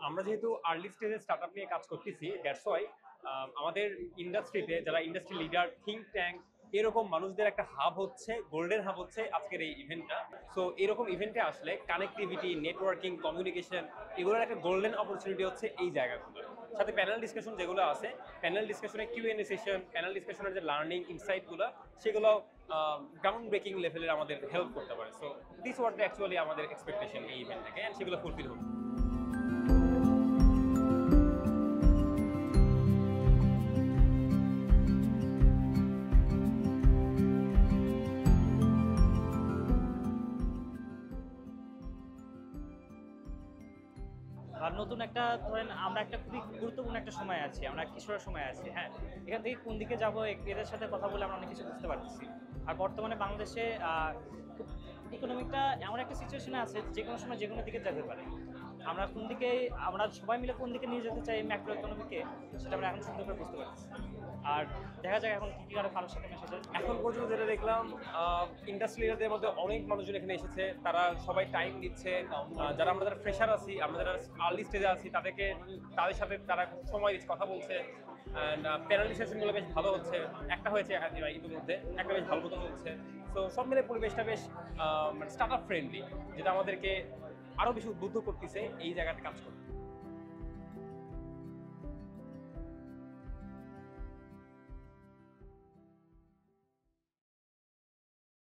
আমরা যেহেতু আর্লি স্টেজে স্টার্টআপ নিয়ে কাজ করতেছি, দ্যাটস ওয়াই আমাদের ইন্ডাস্ট্রিতে যারা ইন্ডাস্ট্রি লিডার, থিঙ্ক ট্যাঙ্ক, এরকম মানুষদের একটা হাব হচ্ছে, গোল্ডেন হাব হচ্ছে আজকের এই ইভেন্টটা। সো এরকম ইভেন্টে আসলে কানেক্টিভিটি, নেটওয়ার্কিং, কমিউনিকেশন, এগুলোর একটা গোল্ডেন অপরচুনিটি হচ্ছে এই জায়গাগুলো। সাথে প্যানেল ডিসকাশন যেগুলো আছে, প্যানেল ডিসকাশনে কিউএনএ সেশন, প্যানেল ডিসকাশনের যে লার্নিং ইনসাইটগুলো, সেগুলো গ্রাউন্ড ব্রেকিং লেভেলের আমাদের হেল্প করতে পারে। সো দিস ওয়াট অ্যাকচুয়ালি আমাদের এক্সপেকটেশন এই ইভেন্ট থেকে, অ্যান্ড সেগুলো ফুলফিল হবে। আর নতুন একটা ধরেন আমরা একটা খুবই গুরুত্বপূর্ণ একটা সময় আছি, আমরা কিশোরের সময় আছি। হ্যাঁ, এখান থেকে কোন দিকে যাবো এদের সাথে কথা বলে আমরা অনেক কিছু বুঝতে পারতেছি। আর বর্তমানে বাংলাদেশে খুব ইকোনমিকটা এমন একটা সিচুয়েশনে আছে যে কোনো সময় যে কোনো দিকে যেতে পারে। আমরা কোন দিকে, আমরা সবাই মিলে কোন দিকে নিয়ে যেতে চাই ম্যাক্রো ইকোনমিকে, সেটা আমরা এখন সুন্দর করে বুঝতে পারতেছি। আর দেখা যাক এখন কী কী আরও ভালোর সাথে মেশে যায়। এখন পর্যন্ত যেটা দেখলাম, ইন্ডাস্ট্রি লিডারদের মধ্যে অনেক মানুষজন এখানে এসেছে, তারা সবাই টাইম দিচ্ছে। যারা আমরা যারা ফ্রেশার আছি, আমরা যারা আর্লি স্টেজে আছি, তাদের সাথে তারা সময় দিচ্ছে, কথা বলছে। অ্যান্ড প্যানেল ডিসকাশনগুলো বেশ ভালো হচ্ছে, একটা হয়েছে ইতিমধ্যে, একটা বেশ ভালো মতো চলছে। সো সব মিলে পরিবেশটা বেশ স্টার্ট আপ ফ্রেন্ডলি, যেটা আমাদেরকে আরও বেশি উদ্বুদ্ধ করতেছে এই জায়গাতে কাজ করতে।